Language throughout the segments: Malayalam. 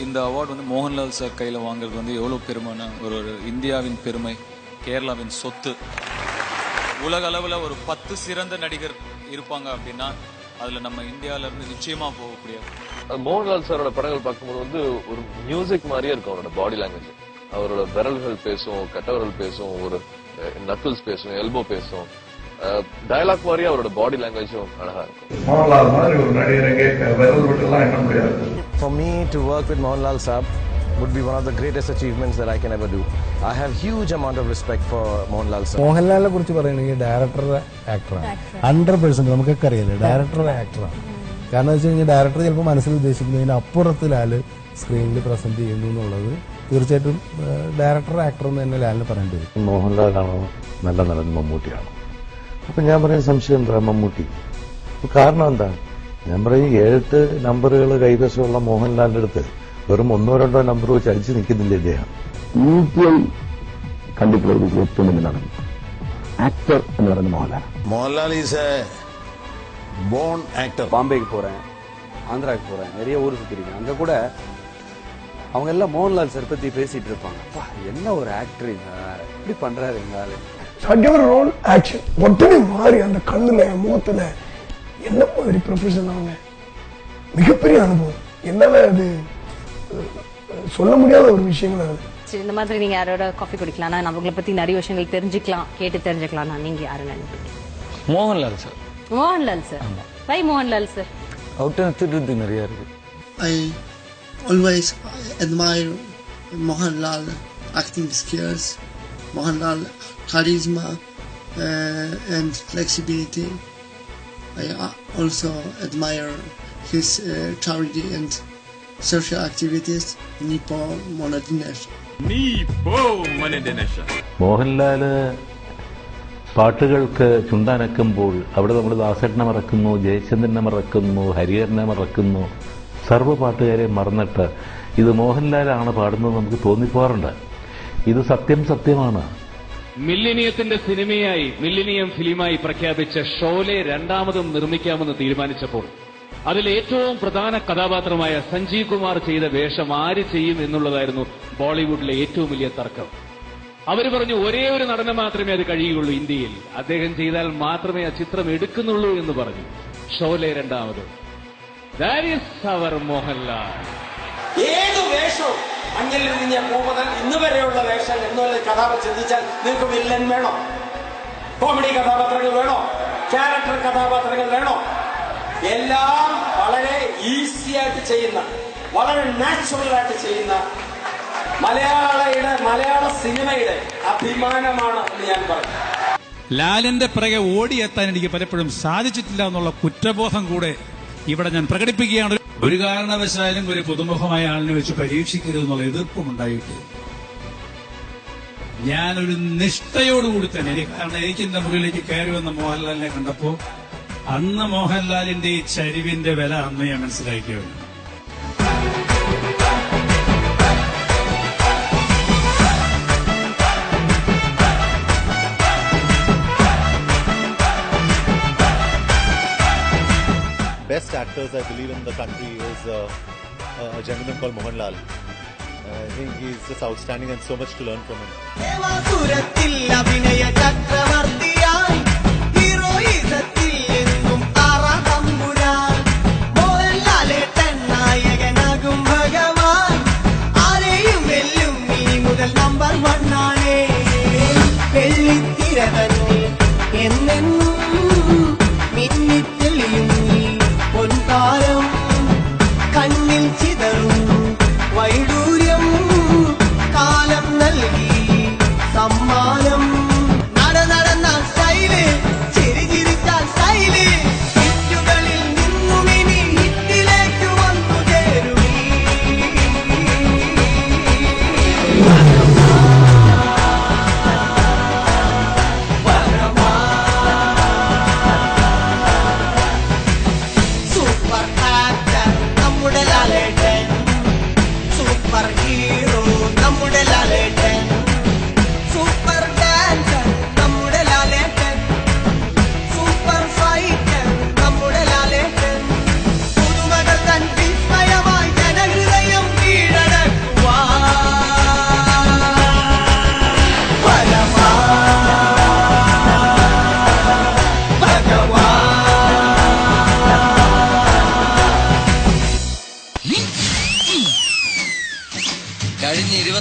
இந்த அவார்டு வந்து மோகன்லால் சார் கையில் வாங்குறது வந்து எவ்வளோ பெருமைனா ஒரு இந்தியாவின் பெருமை, கேரளாவின் சொத்து. உலக அளவில் ஒரு 10 சிறந்த நடிகர் இருப்பாங்க அப்படின்னா அதில் நம்ம இந்தியாவிலேருந்து நிச்சயமாக போகக்கூடிய மோகன்லால் சாரோட படங்கள் பார்க்கும்போது வந்து ஒரு மியூசிக் மாதிரியே இருக்கும். அவரோட பாடி லாங்குவேஜ், அவரோட விரல்கள் பேசும், கட்டவரல் பேசும், ஒரு நக்கிள்ஸ் பேசும், எல்போ பேசும், டயலாக் மாதிரியே அவரோட பாடி லாங்குவேஜும் அழகா இருக்கும். மோகன்லால் மாதிரி ஒரு நடிகரை கேட்க விரல் விட்டுலாம் என்ன முடியாது. For me to work with Mohanlal Saab would be one of the greatest achievements that I can ever do. I have huge amount of respect for Mohanlal Saab. മോഹൻലാലിനെ കുറിച്ച് പറയുകയാണെങ്കിൽ ഡയറക്ടറുടെ ആക്ടറാണ്. 100% നമുക്കൊക്കെ അറിയില്ലേ ഡയറക്ടറുടെ ആക്ടറാണ്. കാരണം വെച്ച് കഴിഞ്ഞാൽ ഡയറക്ടർ ചിലപ്പോൾ മനസ്സിൽ ഉദ്ദേശിക്കുന്നതിന് അപ്പുറത്ത് ലാല് സ്ക്രീനിൽ പ്രസന്റ് ചെയ്യുന്നു എന്നുള്ളത് തീർച്ചയായിട്ടും ഡയറക്ടറുടെ ആക്ടർ എന്ന് തന്നെ ലാലിന് പറയേണ്ടി വരും. മോഹൻലാലാണോ നല്ല നടൻ മമ്മൂട്ടിയാണോ? അപ്പൊ ഞാൻ പറയുന്ന സംശയം എന്താ, മമ്മൂട്ടി. കാരണം എന്താ, ഞാൻ പറയും 7 നമ്പറുകൾ കൈവശമുള്ള മോഹൻലാലിന്റെ അടുത്ത് വെറും 1-2 നമ്പർ വെച്ച് അടിച്ചു നിൽക്കുന്നില്ല ഇദ്ദേഹം. കണ്ടിട്ടുള്ള ഏറ്റവും വലിയ നടൻ ആക്ടർ എന്ന് പറയുന്നത് Mohanlal. Mohanlal is A born actor. பாம்பேக்கு போறேன், ஆந்திராக்கு போறேன், நிறைய ஊர் சுத்தி இருக்கேன். அங்க கூட அவங்க எல்லாம் மோகன்லால் சார் பத்தி பேசிட்டு இருப்பாங்க. என்ன ஒரு ஆக்டர், இப்படி பண்றாரு எங்கால ரோல் ஆக்ஷன் ஒட்டனே மாறி அந்த கண்ணுல முகத்துல என்ன மாதிரி ப்ரொஃபஷன். அவங்க மிகப்பெரிய அனுபவம், என்னால அது சொல்ல முடியாத ஒரு விஷயங்கள். அது இந்த மாதிரி நீங்க யாரோட காஃபி குடிக்கலாம், நம்மளை பத்தி நிறைய விஷயங்கள் தெரிஞ்சுக்கலாம், கேட்டு தெரிஞ்சுக்கலாம். நீங்க யாரு நினைப்பீங்க? மோகன்லால் சார். மோகன்லால் சார். வை மோகன்லால் சார்? அவர்கிட்ட நிறைய இருக்கு. I always admire Mohanlal acting skills, Mohanlal charisma and flexibility. I also admire his charity and social activities. Nipo Monadinesha. Mohanlal പാട്ടുകൾക്ക് ചുണ്ടനക്കുമ്പോൾ അവിടെ നമ്മൾ ദാസേട്ടനെ മറക്കുന്നു, ജയചന്ദ്രനെ മറക്കുന്നു, ഹരിഹരനെ മറക്കുന്നു, സർവ്വ പാട്ടുകാരെ മറന്നിട്ട് ഇത് മോഹൻലാലാണ് പാടുന്നത് നമുക്ക് തോന്നിപ്പോറുണ്ട്. ഇത് സത്യമാണ്. മില്ലിനിയത്തിന്റെ സിനിമയായി, മില്ലിനിയം ഫിലിമായി പ്രഖ്യാപിച്ച ഷോലെ 2ാമതും നിർമ്മിക്കാമെന്ന് തീരുമാനിച്ചപ്പോൾ അതിൽ ഏറ്റവും പ്രധാന കഥാപാത്രമായ സഞ്ജീവ് കുമാർ ചെയ്ത വേഷം ആര് ചെയ്യും എന്നുള്ളതായിരുന്നു ബോളിവുഡിലെ ഏറ്റവും വലിയ തർക്കം. അവര് പറഞ്ഞു ഒരേ ഒരു നടന് മാത്രമേ അത് കഴിയുകയുള്ളൂ ഇന്ത്യയിൽ, അദ്ദേഹം ചെയ്താൽ മാത്രമേ ആ ചിത്രം എടുക്കുന്നുള്ളൂ എന്ന് പറഞ്ഞു. ഷോലെ 2ാമത്. That is our Mohanlal. ഏത് വേഷവും അങ്ങിൽ നിന്ന് മുതൽ ഇന്ന് വരെയുള്ള വേഷം എന്നുള്ള കഥാപാത്രം ചിന്തിച്ചാൽ നിങ്ങൾക്ക് വില്ലൻ വേണോ, കോമഡി കഥാപാത്രങ്ങൾ വേണോ, ക്യാരക്ടർ കഥാപാത്രങ്ങൾ വേണോ, എല്ലാം വളരെ ഈസി ആയിട്ട് ചെയ്യുന്ന, വളരെ നാച്ചുറൽ ആയിട്ട് ചെയ്യുന്ന മലയാള സിനിമയുടെ അഭിമാനമാണ് എന്ന് ഞാൻ പറഞ്ഞു. ലാലിന്റെ പിറകെ ഓടിയെത്താൻ എനിക്ക് പലപ്പോഴും സാധിച്ചിട്ടില്ല എന്നുള്ള കുറ്റബോധം കൂടെ ഇവിടെ ഞാൻ പ്രകടിപ്പിക്കുകയാണ്. ഒരു കാരണവശാലും ഒരു പുതുമുഖമായ ആളിനെ വെച്ച് പരീക്ഷിക്കരുതെന്നുള്ള എതിർപ്പുമുണ്ടായിട്ട് ഞാനൊരു നിഷ്ഠയോടുകൂടി തന്നെ, കാരണം എനിക്ക് എന്റെ മുറിയിലേക്ക് കയറി വന്ന മോഹൻലാലിനെ കണ്ടപ്പോ അന്ന് മോഹൻലാലിന്റെ ഈ ചരിവിന്റെ വില അന്ന് ഞാൻ മനസ്സിലാക്കിയവരാണ്. Best actors I believe in the country is a gentleman called Mohanlal. I think he's just outstanding and so much to learn from him.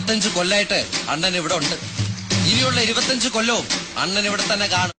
25 കൊല്ലായിട്ട് അണ്ണൻ ഇവിടെ ഉണ്ട്. ഇനിയുള്ള 25 കൊല്ലവും അണ്ണൻ ഇവിടെ തന്നെ കാണും.